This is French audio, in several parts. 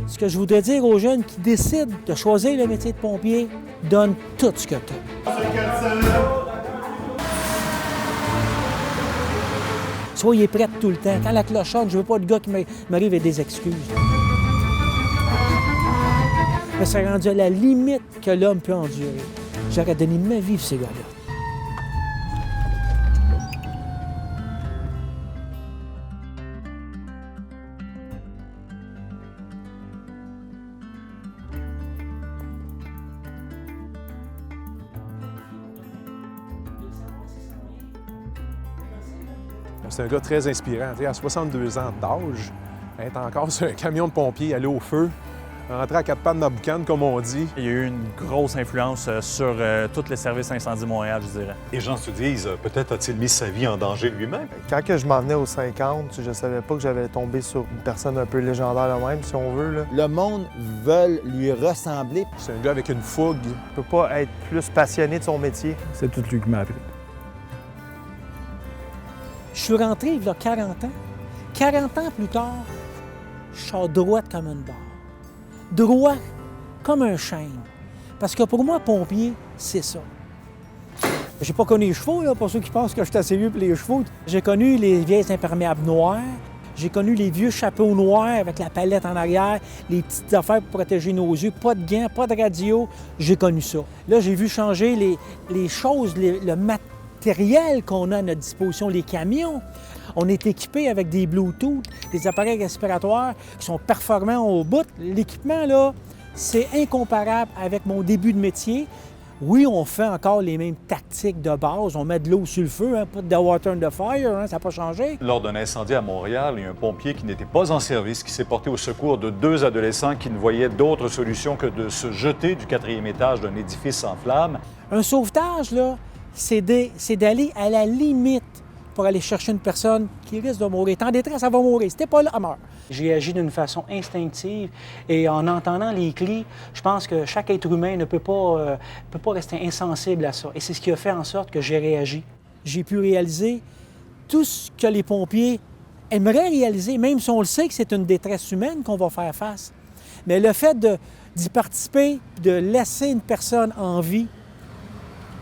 Ce que je voudrais dire aux jeunes qui décident de choisir le métier de pompier, donne tout ce que tu as. Soyez prêts tout le temps. Quand la cloche sonne, je ne veux pas de gars qui m'arrive avec des excuses. Mais c'est rendu à la limite que l'homme peut endurer. J'aurais donné ma vie pour ces gars-là. C'est un gars très inspirant. À 62 ans d'âge, être encore sur un camion de pompiers, aller au feu, rentrer à quatre pattes dans la boucane, comme on dit. Il y a eu une grosse influence sur tous les services incendie Montréal, je dirais. Les gens se disent, peut-être a-t-il mis sa vie en danger lui-même? Quand je m'en venais aux 50, je savais pas que j'allais tomber sur une personne un peu légendaire de même, si on veut. Là. Le monde veut lui ressembler. C'est un gars avec une fougue. Il peut pas être plus passionné de son métier. C'est tout lui qui m'a appris. Je suis rentré il y a 40 ans. 40 ans plus tard, je sors droit comme une barre. Droit comme un chêne. Parce que pour moi, pompier, c'est ça. J'ai pas connu les chevaux, là, pour ceux qui pensent que je suis assez vieux pour les chevaux. J'ai connu les vieilles imperméables noires. J'ai connu les vieux chapeaux noirs avec la palette en arrière, les petites affaires pour protéger nos yeux, pas de gants, pas de radio. J'ai connu ça. Là, j'ai vu changer les choses, le matériel qu'on a à notre disposition, les camions. On est équipé avec des Bluetooth, des appareils respiratoires qui sont performants au bout. L'équipement, là, c'est incomparable avec mon début de métier. Oui, on fait encore les mêmes tactiques de base. On met de l'eau sur le feu, put the water in the fire, ça n'a pas changé. Lors d'un incendie à Montréal, il y a un pompier qui n'était pas en service, qui s'est porté au secours de 2 adolescents qui ne voyaient d'autre solution que de se jeter du 4e étage d'un édifice en flammes. Un sauvetage, là, c'est d'aller à la limite pour aller chercher une personne qui risque de mourir. T'es en détresse, elle va mourir. Si t'es pas là, elle meurt. J'ai agi d'une façon instinctive et en entendant les cris, je pense que chaque être humain ne peut pas rester insensible à ça. Et c'est ce qui a fait en sorte que j'ai réagi. J'ai pu réaliser tout ce que les pompiers aimeraient réaliser, même si on le sait que c'est une détresse humaine qu'on va faire face. Mais le fait d'y participer, de laisser une personne en vie,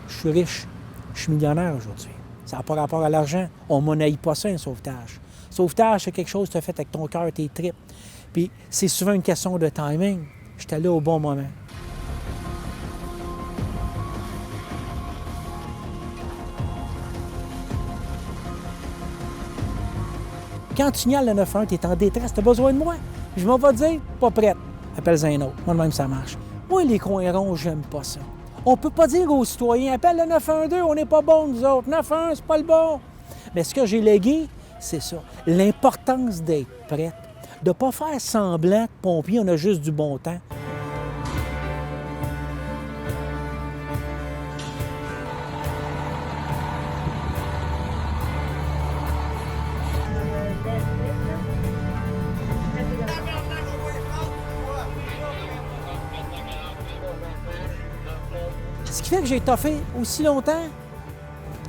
je suis riche, je suis millionnaire aujourd'hui. Ça n'a pas rapport à l'argent. On ne monnaie pas ça, un sauvetage. Sauvetage, c'est quelque chose que tu as fait avec ton cœur, tes tripes. Puis c'est souvent une question de timing. J'étais là au bon moment. Quand tu signales le 911, tu es en détresse, tu as besoin de moi. Je m'en vais te dire, pas prête. Appelle-en un autre. Moi, de même, ça marche. Moi, les coins ronds, j'aime pas ça. On ne peut pas dire aux citoyens, appelle le 912, on n'est pas bon, nous autres. 911, c'est pas le bon. Mais ce que j'ai légué, c'est ça. L'importance d'être prête. De ne pas faire semblant que pompier, on a juste du bon temps. Ce qui fait que j'ai toffé aussi longtemps,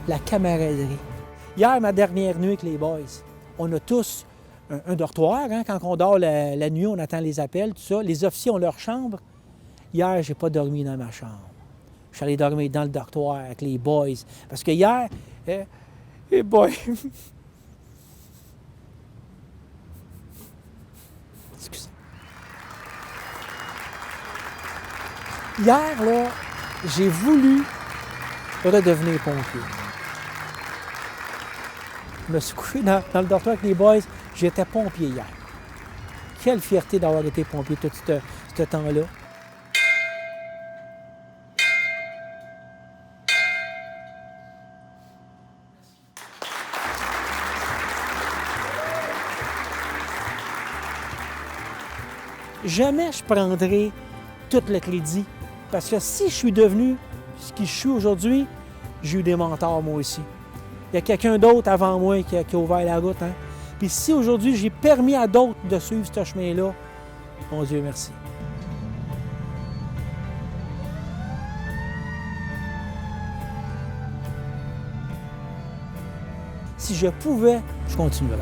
la camaraderie. Hier, ma dernière nuit avec les boys, on a tous un dortoir. Quand on dort la nuit, on attend les appels, tout ça. Les officiers ont leur chambre. Hier, j'ai pas dormi dans ma chambre. Je suis allé dormir dans le dortoir avec les boys. Parce que hier, les boys... Excusez. Hier, là, j'ai voulu redevenir pompier. Je me suis couché dans le dortoir avec les boys. J'étais pompier hier. Quelle fierté d'avoir été pompier tout ce temps-là. Jamais je prendrai tout le crédit. Parce que si je suis devenu ce que je suis aujourd'hui, j'ai eu des mentors moi aussi. Il y a quelqu'un d'autre avant moi qui a ouvert la route. Puis si aujourd'hui j'ai permis à d'autres de suivre ce chemin-là, mon Dieu merci. Si je pouvais, je continuerais.